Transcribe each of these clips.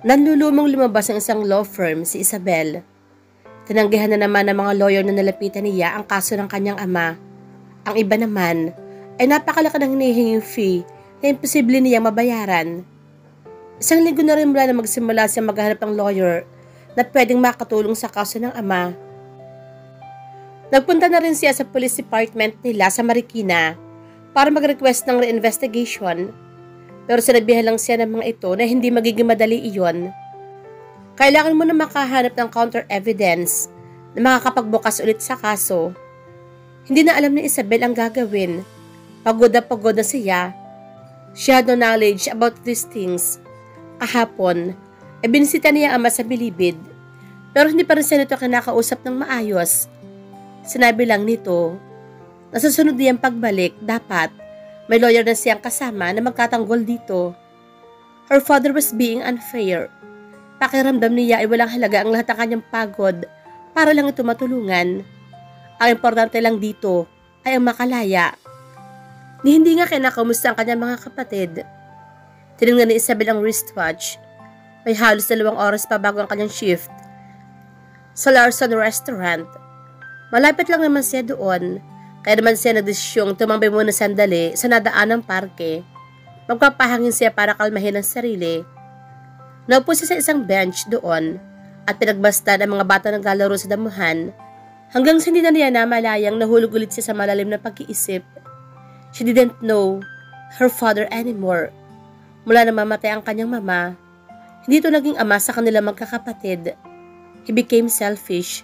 Nanlulumong lumabas ang isang law firm, si Isabel. Tinanggihan na naman ng mga lawyer na nalapitan niya ang kaso ng kanyang ama. Ang iba naman ay napakalaki ng hinihinging fee na imposible niyang mabayaran. Isang linggo na rin mula na magsimula siya maghanap ng lawyer na pwedeng makatulong sa kaso ng ama. Nagpunta na rin siya sa police department nila sa Marikina para mag-request ng reinvestigation. Pero sinabihan lang siya ng mga ito na hindi magiging madali iyon. Kailangan mo na makahanap ng counter evidence na makakapagbukas ulit sa kaso. Hindi na alam ni Isabel ang gagawin. Pagod na siya. She had no knowledge about these things. Kahapon, binisita niya ang ama sa Bilibid. Pero hindi pa rin siya nito kinakausap ng maayos. Sinabi lang nito, na sa sunod niyang pagbalik, dapat may lawyer na siyang kasama na magtatanggol dito. Her father was being unfair. Pakiramdam niya ay walang halaga ang lahat ng kanyang pagod para lang ito matulungan. Ang importante lang dito ay ang makalaya. Hindi nga kinakamusta ang kanyang mga kapatid. Tinignan ni Isabel ang wristwatch. May halos 2 oras pa bago ang kanyang shift sa Larson Restaurant. Malapit lang naman siya doon. Kaya naman siya nagdesisyong tumambay muna sandali sa nadaanang parke. Magpapahangin siya para kalmahin ang sarili. Naupo siya sa isang bench doon at pinagbasta ang mga bata naglalaro sa damuhan hanggang sa hindi na niya namalayang nahulog ulit siya sa malalim na pag-iisip. She didn't know her father anymore. Mula na mamatay ang kanyang mama, hindi ito naging ama sa kanilang magkakapatid. He became selfish.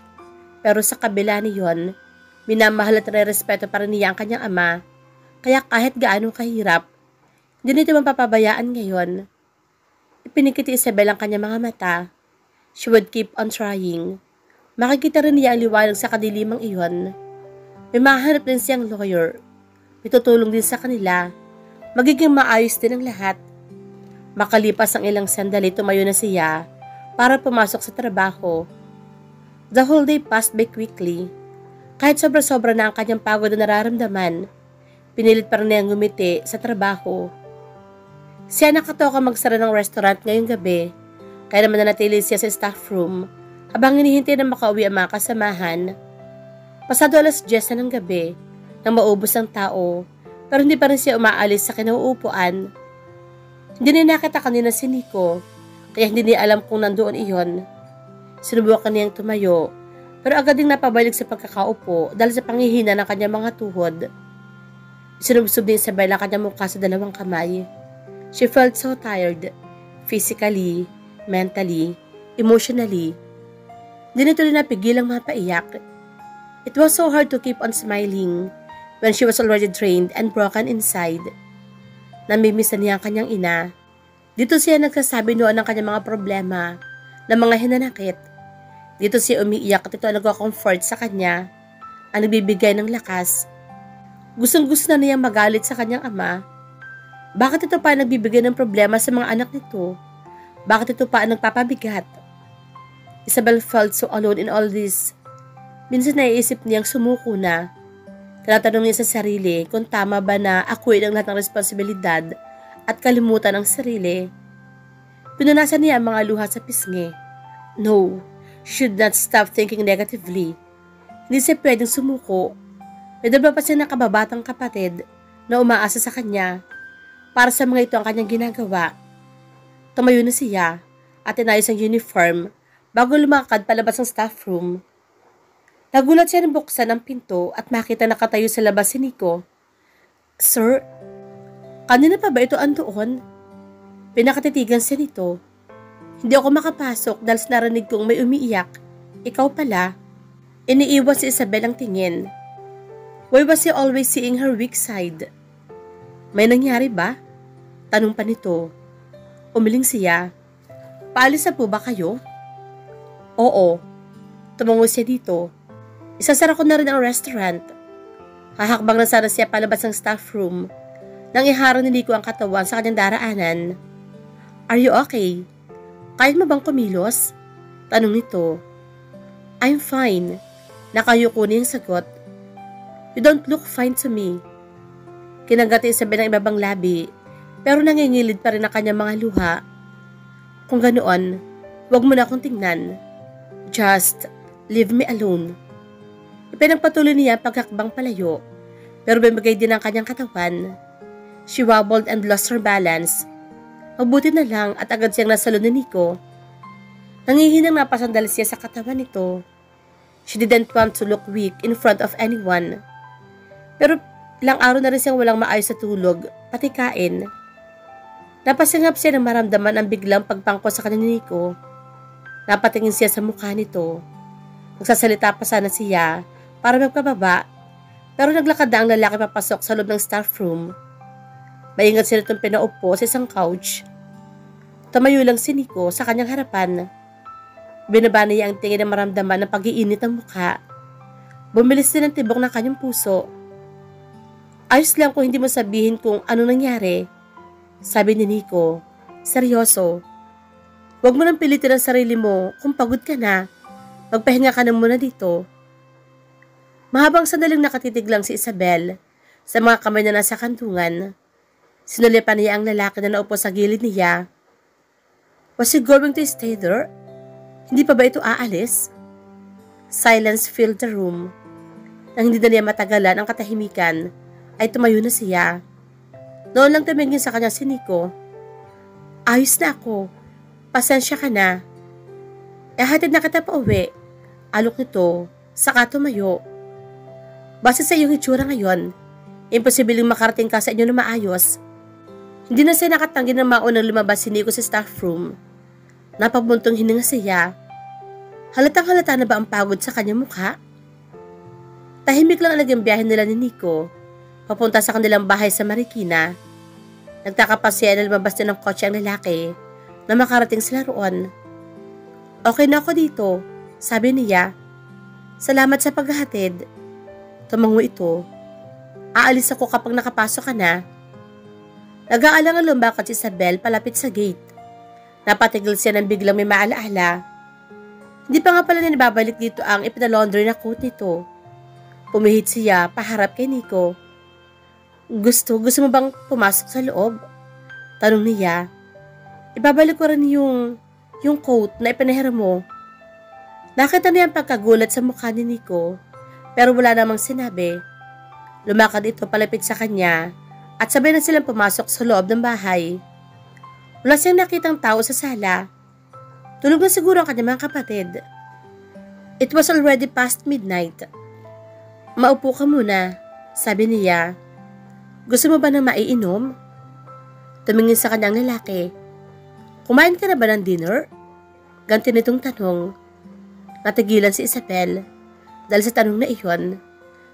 Pero sa kabila niyon, minamahal at respeto pa rin niya ang kanyang ama, kaya kahit gaano kahirap, hindi nito mapapabayaan ngayon. Ipinikiti Isabel ang kanyang mga mata. She would keep on trying. Makikita rin niya ang liwanag sa kadilimang iyon. May mahanap din siyang lawyer. May tutulong din sa kanila. Magiging maayos din ang lahat. Makalipas ang ilang sandali, tumayo na siya para pumasok sa trabaho. The whole day passed by quickly. Kahit sobra-sobra na ang kanyang pagod na nararamdaman, pinilit pa rin niyang ngumiti sa trabaho. Siya nakatoka magsara ng restaurant ngayong gabi, kaya naman nanatili siya sa staff room habang hinihintay na makauwi ang mga kasamahan. Pasado 10:00 na ng gabi, nang maubos ang tao, pero hindi pa rin siya umaalis sa kinauupuan. Hindi niya nakita kanina si Nico, kaya hindi niya alam kung nandoon iyon. Sinubukan niyang tumayo, pero agad ding napabalik sa pagkakaupo dahil sa panghihina ng kanyang mga tuhod. Sinubsob din Isabel ang kanyang mukha sa 2 kamay. She felt so tired, physically, mentally, emotionally. Hindi nito rin napigil ang mapaiyak. It was so hard to keep on smiling when she was already drained and broken inside. Namimiss na niya ang kanyang ina. Dito siya nagsasabi noon ng kanyang mga problema, ng mga hinanakit. Dito siya umiiyak at ito ang nagko-comfort sa kanya, ang nagbibigay ng lakas. Gustong-gusto na niyang magalit sa kanyang ama. Bakit ito pa ang nagbibigay ng problema sa mga anak nito? Bakit ito pa ang nagpapabigat? Isabel felt so alone in all this. Minsan naiisip niyang sumuko na. Tinatanong niya sa sarili kung tama ba na akuin ang lahat ng responsibilidad at kalimutan ang sarili. Pinunasan niya ang mga luha sa pisngi. No, she should not stop thinking negatively. Hindi siya pwedeng sumuko. May dalawa pa siya ng kababatang kapatid na umaasa sa kanya. Para sa mga ito ang kanyang ginagawa. Tumayo na siya at inayos ang uniform bago lumakad palabas ng staff room. Nagulat siya nang buksan ang pinto at makita nakatayo sa labas si Nico. Sir, kanina pa ba ito andoon? Pinakatitigan siya nito. Hindi ako makapasok dahil narinig kong may umiiyak. Ikaw pala. Iniiwas si Isabel ang tingin. Why was he always seeing her weak side? May nangyari ba? Tanong pa nito. Umiling siya. Paalis na po ba kayo? Oo. Tumungo siya dito. Isasara ko na rin ang restaurant. Hahakbang na sana siya palabas ng staff room nang iharang ni Nico ang katawan sa kanyang daraanan. Are you okay? Kaya mo bang kumilos? Tanong nito. I'm fine. Nakayuko niya ang sagot. You don't look fine to me. Kinagati Isabel ng ibabang labi, pero nangingilid pa rin ang kanyang mga luha. Kung ganoon, huwag mo na akong tingnan. Just leave me alone. Ipinagpatuloy niya ang pagkakbang palayo, pero bumigay din ang kanyang katawan. She wobbled and lost her balance. Mabuti na lang at agad siyang nasalon ni Nico. Nangihinang napasandal siya sa katawan nito. She didn't want to look weak in front of anyone. Pero ilang araw na rin siyang walang maayos sa tulog, pati kain. Napasingap siya nang maramdaman ang biglang pagpangko sa kanya ni Nico. Napatingin siya sa mukha nito. Nagsasalita pa sana siya para magpababa, pero naglakad na ang lalaki papasok sa loob ng staff room. Maingat siya nitong pinaupo sa isang couch. Tumayo lang si Nico sa kanyang harapan. Binaba niya ang tingin na maramdaman ng pag-iinit ng mukha. Bumilis din ang tibok ng kanyang puso. Ayos lang kung hindi mo sabihin kung ano nangyari, sabi ni Nico. Seryoso. Huwag mo nang pilitin ang sarili mo kung pagod ka na. Magpahinga ka na muna dito. Mahabang sandaling nakatitig lang si Isabel sa mga kamay na nasa kantungan. Sinulipan niya ang lalaki na naupo sa gilid niya. Was he going to stay there? Hindi pa ba ito aalis? Silence filled the room. Nang hindi na niya matagalan ang katahimikan, ay tumayo na siya. Noon lang tumingin sa kanya si Nico. Ayos na ako. Pasensya ka na. Hatid na kita pa uwi. Alok nito, saka tumayo. Base sa iyong itsura ngayon, imposibleng makarating ka sa inyo na maayos. Hindi na siya nakatanggi na maunang lumabas si Nico sa staff room. Napabuntong hininga siya. Halatang-halata na ba ang pagod sa kanyang mukha? Tahimik lang ang naging biyahe nila ni Nico, papunta sa kanilang bahay sa Marikina. Nagtaka pa siya na lumabas din ng kotse ang lalaki na makarating sila roon. Okay na ako dito, sabi niya. Salamat sa paghahatid. Tumango ito. Aalis ako kapag nakapasok ka na. Nag-aalangan lumakad si Isabel palapit sa gate. Napatigil siya nang biglang may maalaala. Hindi pa nga pala na nababalik dito ang ipinalaundry na coat nito. Pumihit siya paharap kay Nico. Gusto mo bang pumasok sa loob? Tanong niya. Ibabalik ko rin yung coat na ipinahiram mo. Nakita niya ang pagkagulat sa mukha ni Nico, pero wala namang sinabi. Lumakad ito palapit sa kanya at sabay na silang pumasok sa loob ng bahay. Wala siyang nakitang tao sa sala. Tulog na siguro ang kanyang mga kapatid. It was already past midnight. Maupo ka muna, sabi niya. Gusto mo ba ng maiinom? Tumingin sa kanyang lalaki. Kumain ka na ba ng dinner? Ganti nitong tanong. Natigilan si Isabel dahil sa tanong na iyon.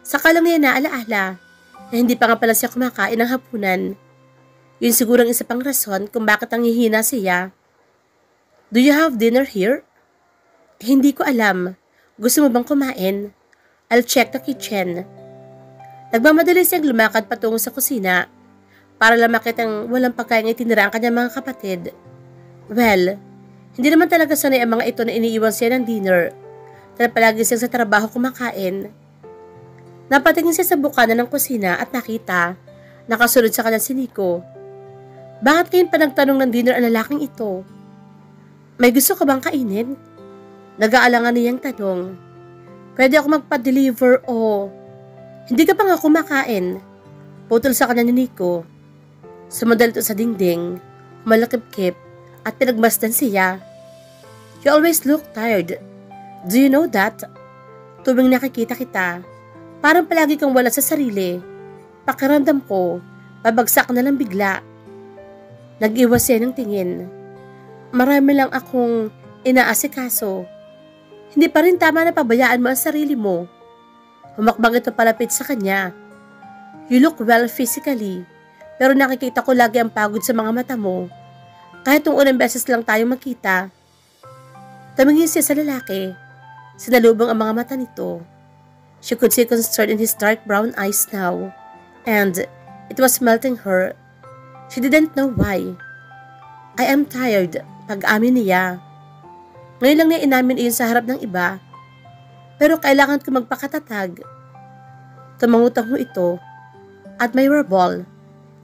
Saka lang niya naalaala na hindi pa nga pala siya kumakain ng hapunan. Yun sigurang isa pang rason kung bakit nanghihina siya. Do you have dinner here? Hindi ko alam. Gusto mo bang kumain? I'll check the kitchen. Nagmamadali siyang lumakad patungo sa kusina para lang makitang walang pagkain itinira ang kanyang mga kapatid. Well, hindi naman talaga sanay ang mga ito na iniiwan siya ng dinner dahil palagi siyang sa trabaho kumakain. Napatingin siya sa bukana ng kusina at nakita, nakasunod sa kanya si Nico. Bakit ngayon pa nagtanong ng dinner ang lalaking ito? May gusto ka bang kainin? Nag-aalangan niyang tanong. Pwede ako magpa-deliver o... Hindi ka pa nga kumakain. Putol sa kanya ni Nico. Sumandal ito sa dingding, malakip-kip, at pinagmasdan siya. You always look tired. Do you know that? Tuwing nakikita kita, parang palagi kang wala sa sarili. Pakiramdam ko, babagsak na lang bigla. Nag-iwas siya ng tingin. Marami lang akong inaasikaso. Hindi pa rin tama na pabayaan mo ang sarili mo. Humakbang ito palapit sa kanya. You look well physically, pero nakikita ko lagi ang pagod sa mga mata mo. Kahit nung unang beses lang tayo makita. Tumingin siya sa lalaki. Sinalubong ang mga mata nito. She could see concern in his dark brown eyes now, and it was melting her. She didn't know why. I am tired, pag-amin niya. Ngayon lang niya inamin iyon sa harap ng iba, pero kailangan ko magpakatatag. Tumangutango ito. Admirable,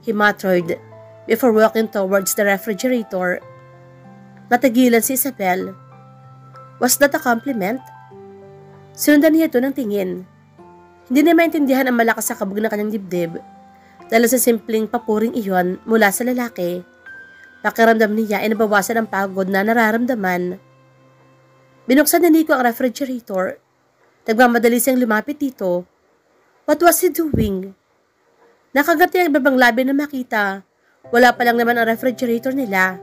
he muttered before walking towards the refrigerator. Natagilan si Isabel. Was that a compliment? Sinundan niya ito ng tingin. Hindi na maintindihan ang malakas sa kabog na kanyang dibdib dahil sa simpleng papuring iyon mula sa lalaki. Pakiramdam niya ay nabawasan ang pagod na nararamdaman. Binuksan ni Nico ang refrigerator. Nagmamadali siyang lumapit dito. What was he doing? Nakagat niya ang ibabang labi na makita. Wala pa lang naman ang refrigerator nila.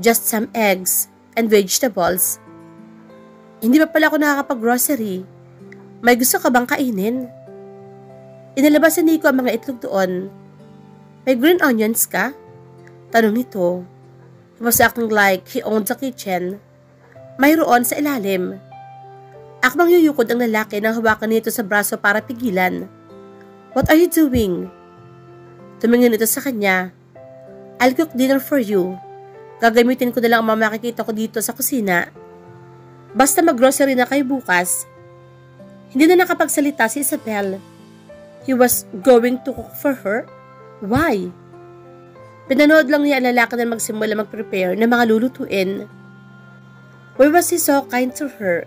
Just some eggs and vegetables. Hindi pa pala ako nakakapag-grocery. May gusto ka bang kainin? Inilabas ni Nico ang mga itlog doon. May green onions ka? Tanong nito. He was acting like he owned the kitchen. Mayroon sa ilalim. Akmang yuyukod ang lalaki nang hawakan nito sa braso para pigilan. What are you doing? Tumingin ito sa kanya. I'll cook dinner for you. Gagamitin ko na lang ang mga makikita ko dito sa kusina. Basta mag-grocery na kayo bukas. Hindi na nakapagsalita si Isabel. He was going to cook for her? Why? Pinanood lang niya ang lalaki na magsimula mag-prepare ng mga lulutuin. Why was he so kind to her?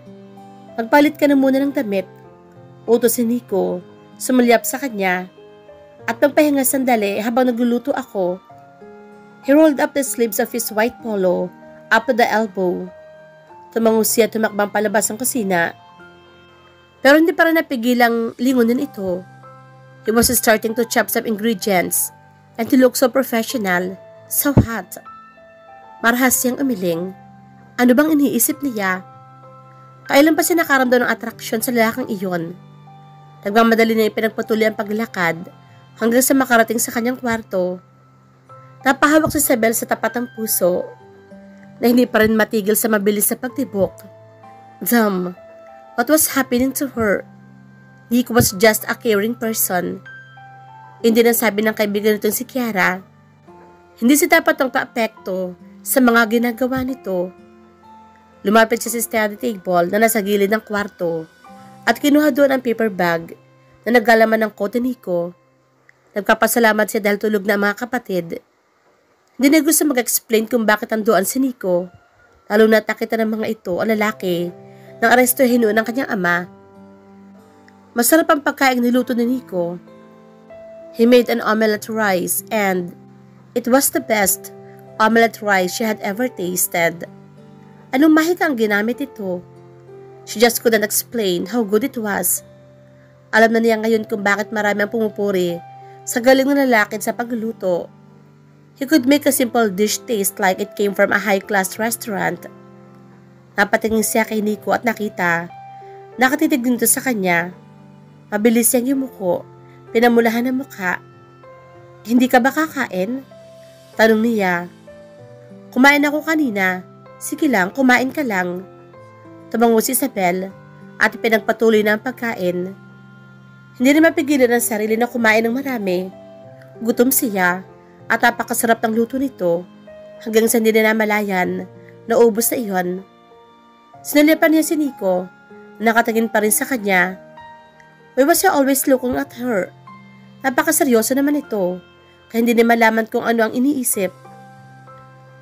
Magpalit ka na muna ng damit. Utos si Nico, sumulyap sa kanya, at magpahinga sandali habang nagluluto ako. He rolled up the sleeves of his white polo up to the elbow. Tumango siya tumakbang palabas ng kusina. Pero hindi pa rin napigilang lingunin ito. He was starting to chop some ingredients and to look so professional, so hot. Marahas siyang umiling. Ano bang iniisip niya? Kailan pa siya nakaramdam ng atraksyon sa lalaking iyon? Nagmamadali na ipinagpatuloy ang paglakad hanggang sa makarating sa kanyang kwarto. Napahawak si Isabel sa tapat ng puso na hindi pa rin matigil sa mabilis na pagtibok. Damn, what was happening to her? Nico was just a caring person. Hindi na sabi ng kaibigan nitong si Kiara. Hindi siya dapat ang paapekto sa mga ginagawa nito. Lumapit siya sa study table na nasa gilid ng kwarto at kinuha doon ang paper bag na naggalaman ng kote ni Nico. Nagpapasalamat siya dahil tulog na ang mga kapatid. Hindi na gusto mag-explain kung bakit andoon si Nico, lalo na nakita ng mga ito ang lalaki nang arestuhin noon ng kanyang ama. Masarap ang pagkain niluto ni Nico. He made an omelette rice and it was the best omelette rice she had ever tasted. Anong mahika ang ginamit ito? She just couldn't explain how good it was. Alam na niya ngayon kung bakit marami ang pumupuri sa galing ng lalaki sa pagluluto. He could make a simple dish taste like it came from a high-class restaurant. Napatingin siya kay Nico at nakita. Nakatitig din ito sa kanya. Mabilis siyang yumuko. Pinamulahan ang mukha. Hindi ka ba kakain? Tanong niya. Kumain ako kanina. Sige lang, kumain ka lang. Tumango si Isabel at pinagpatuloy na ang pagkain. Hindi na mapigilan ang sarili na kumain ng marami. Gutom siya. At napakasarap ng luto nito hanggang sa hindi na namalayan na ubos na iyon. Sinalipan niya si Nico, nakatingin pa rin sa kanya. Why was he always looking at her? Napakaseryoso naman ito, kaya hindi na malaman kung ano ang iniisip.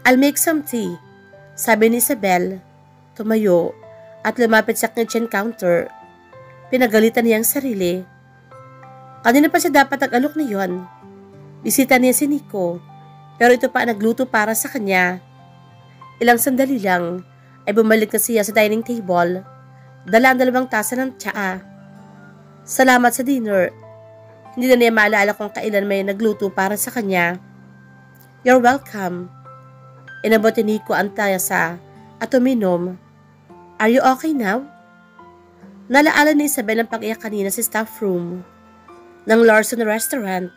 I'll make some tea, sabi ni Isabel. Tumayo at lumapit sa kitchen counter. Pinagalitan niya ang sarili. Kanina pa siya dapat nag-alok na yon. Bisita niya si Nico, pero ito pa ang nagluto para sa kanya. Ilang sandali lang ay bumalik na siya sa dining table. Dala ang 2 tasa ng tsaa. Salamat sa dinner. Hindi na niya maalala kung kailan may nagluto para sa kanya. You're welcome. Inabot ni Nico ang tasa at uminom. Are you okay now? Nalaala ni Isabel ang pag-iyak kanina sa staff room ng Larson Restaurant.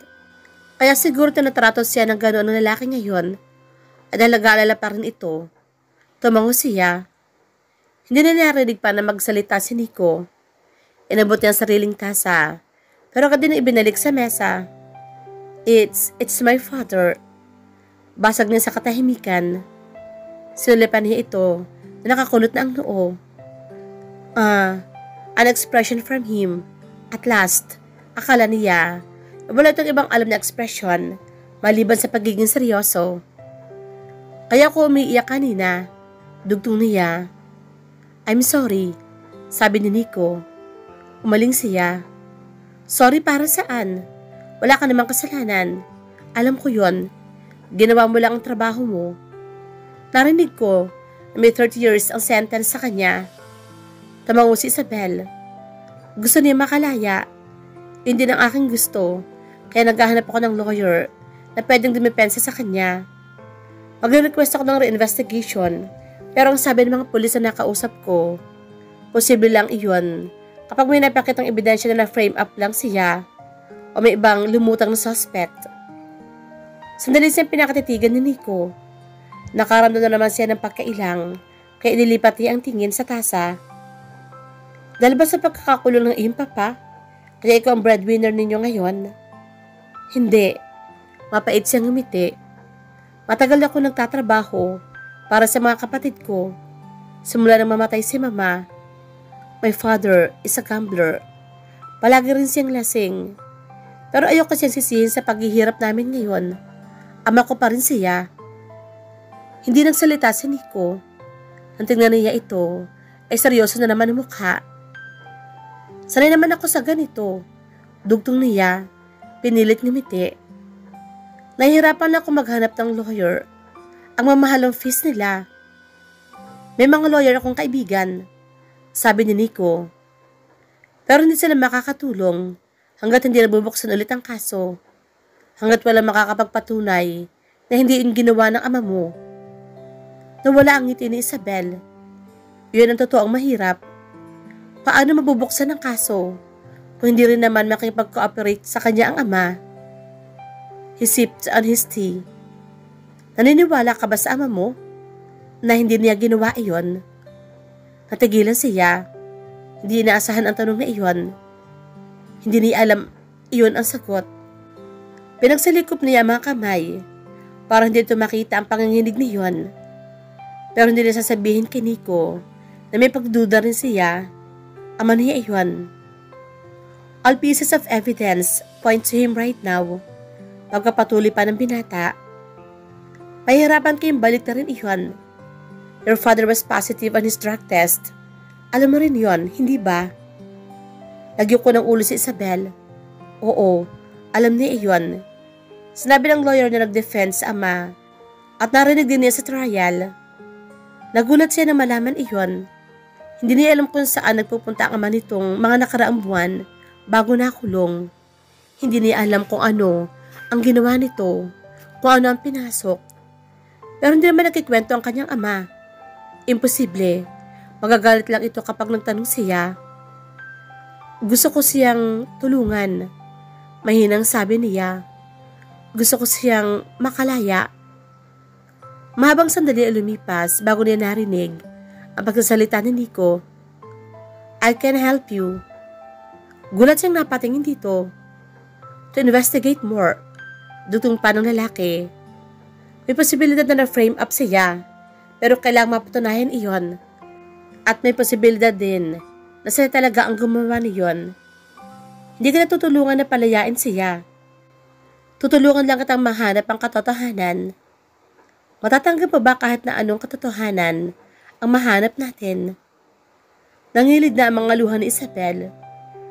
Kaya siguro tinatrato siya ng gano'n ng lalaki ngayon at dahil nag-aalala pa rin ito. Tumango siya. Hindi na narinig pa na magsalita si Nico. Inabot niya ang sariling tasa pero agad din ibinalik sa mesa. It's my father. Basag niya sa katahimikan. Sinulipan niya ito na nakakulot na ang noo. An expression from him. At last, akala niya wala itong ibang alam na ekspresyon maliban sa pagiging seryoso. Kaya ako umiiyak kanina. Dugtong niya. I'm sorry, sabi ni Nico. Umaling siya. Sorry para saan? Wala ka namang kasalanan. Alam ko yon. Ginawa mo lang ang trabaho mo. Narinig ko na may 30 years ang sentence sa kanya. Tamango si Isabel. Gusto niya makalaya. Yun din ang aking gusto. Kaya naghahanap ako ng lawyer na pwedeng dumipensa sa kanya. Magre-request ako ng reinvestigation. Pero ang sabi ng mga pulis na nakausap ko, posible lang iyon kapag may napakitang ebidensya na na-frame up lang siya o may ibang lumutang na suspect. Sandali siyang pinakatitigan ni Nico. Nakaramdam na naman siya ng pagkailang kaya inilipat niya ang tingin sa tasa. Dahil ba sa pagkakakulong ng iyong papa, kaya ikaw ang breadwinner ninyo ngayon? Hindi. Mapait siyang ngumiti. Matagal ako nagtatrabaho para sa mga kapatid ko. Simula nang mamatay si mama. My father is a gambler. Palagi rin siyang lasing. Pero ayoko siyang sisihin sa paghihirap namin ngayon. Ama ko pa rin siya. Hindi nagsalita si Nico. Nang tingnan niya ito, ay seryoso na naman ang mukha. Sanay naman ako sa ganito. Dugtong niya, pinilit ngumiti. Nahihirapan ako maghanap ng lawyer. Ang mamahalang fees nila. May mga lawyer akong kaibigan, sabi ni Nico. Pero hindi sila makakatulong hanggat hindi nabubuksan ulit ang kaso. Hanggat wala makakapagpatunay na hindi yung ginawa ng ama mo. Nawala ang ngiti ni Isabel. Yun ang totoong mahirap. Paano mabubuksan ang kaso kung hindi rin naman makipag-cooperate sa kanya ang ama? He sipped on his tea. Naniniwala ka ba sa ama mo na hindi niya ginawa iyon? Natigilan siya. Hindi inaasahan ang tanong na iyon. Hindi niya alam iyon ang sagot. Pinagsalikop niya ang mga kamay para hindi ito makita ang panginginig niyon. Pero hindi niya sasabihin kay Nico na may pagduda rin siya. Ama niya iyon. All pieces of evidence point to him right now. Pagkapatuloy pa ng binata, mahirapan kayong balik na rin iyon. Your father was positive on his drug test. Alam mo rin yon, hindi ba? Nagyok ko ng ulo si Isabel. Oo, alam niya iyon. Sinabi ng lawyer na nag-defense sa ama at narinig din niya sa trial. Nagulat siya na malaman iyon. Hindi niya alam kung saan nagpupunta ang ama nitong mga nakaraang buwan bago nakulong. Hindi niya alam kung ano ang ginawa nito, kung ano ang pinasok. Pero hindi naman nagkikwento ang kanyang ama. Imposible. Magagalit lang ito kapag nagtanong siya. Gusto ko siyang tulungan. Mahinang sabi niya. Gusto ko siyang makalaya. Mahabang sandali ang lumipas bago niya narinig ang pagsasalita ni Nico. I can help you. Gulat siyang napatingin dito. To investigate more. Dugtong pa ng lalaki. May posibilidad na na-frame up siya, pero kailangang mapatunayan iyon. At may posibilidad din na siya talaga ang gumawa niyon. Hindi ka natutulungan na palayain siya. Tutulungan lang kitang mahanap ang katotohanan. Matatanggap pa ba kahit na anong katotohanan ang mahanap natin? Nangilid na ang mga luha ni Isabel.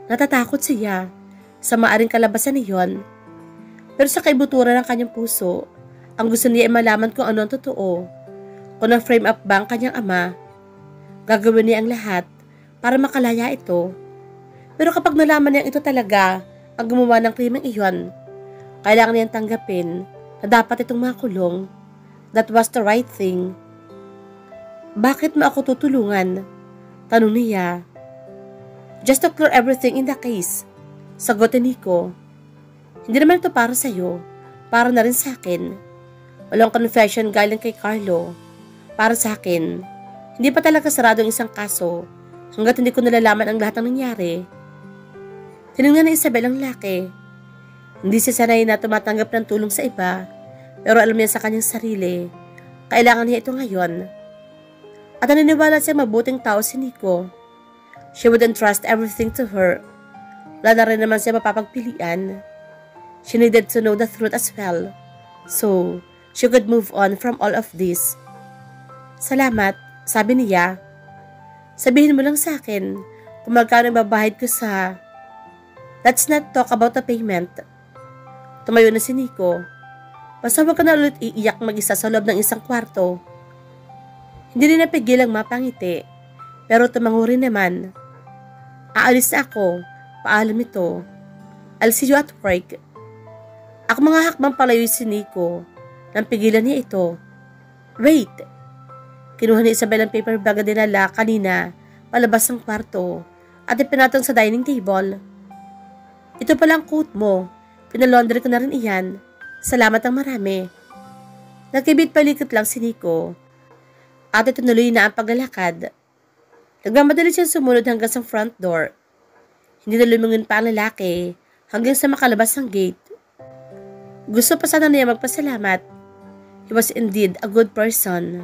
Natatakot siya sa maaring kalabasan niyon. Pero sa kaibuturan ng kanyang puso, ang gusto niya ay malaman kung ano ang totoo. Kung na-frame up ba ang kanyang ama, gagawin niya ang lahat para makalaya ito. Pero kapag nalaman niya ito talaga ang gumawa ng krimeng iyon, kailangan niyang tanggapin na dapat itong makulong. That was the right thing. Bakit mo ako tutulungan? Tanong niya. Just to clear everything in the case. Sagot ni Nico. Hindi naman ito para sa'yo. Para na rin sa akin. Walang confession galing kay Carlo. Para sa akin, hindi pa talaga sarado ang isang kaso hanggat hindi ko nalalaman ang lahat ng nangyari. Tinignan ni Isabel ang laki. Hindi siya sanay na tumatanggap ng tulong sa iba, pero alam niya sa kanyang sarili, kailangan niya ito ngayon. At naniniwala siya mabuting tao si Nico. She would entrust everything to her. Wala na rin naman siya mapapagpilian. She needed to know the truth as well. So, she could move on from all of this. Salamat, sabi niya. Sabihin mo lang sa akin kung magkano babahid ko sa... Let's not talk about the payment. Tumayo na si Nico. Basta wag ka na ulit iiyak mag-isa sa loob ng isang kwarto. Hindi rin napigil ang mapangiti, pero tumango rin naman. Aalis na ako, paalam ito. I'll see you at work. Ako mga hakbang palayo si Nico, nang pigilan niya ito. Wait! Kinuha ni Isabel ang paper bag na dinala kanina palabas ng kwarto at ipinatong sa dining table. Ito pala ang coat mo. Pinalondry ko na rin iyan. Salamat ang marami. Nagkibit palikot lang si Nico at itinuloy na ang paglalakad. Nagmamadali siyang sumunod hanggang sa front door. Hindi na lumingon pa ang lalaki hanggang sa makalabas ng gate. Gusto pa sana niya magpasalamat. He was indeed a good person.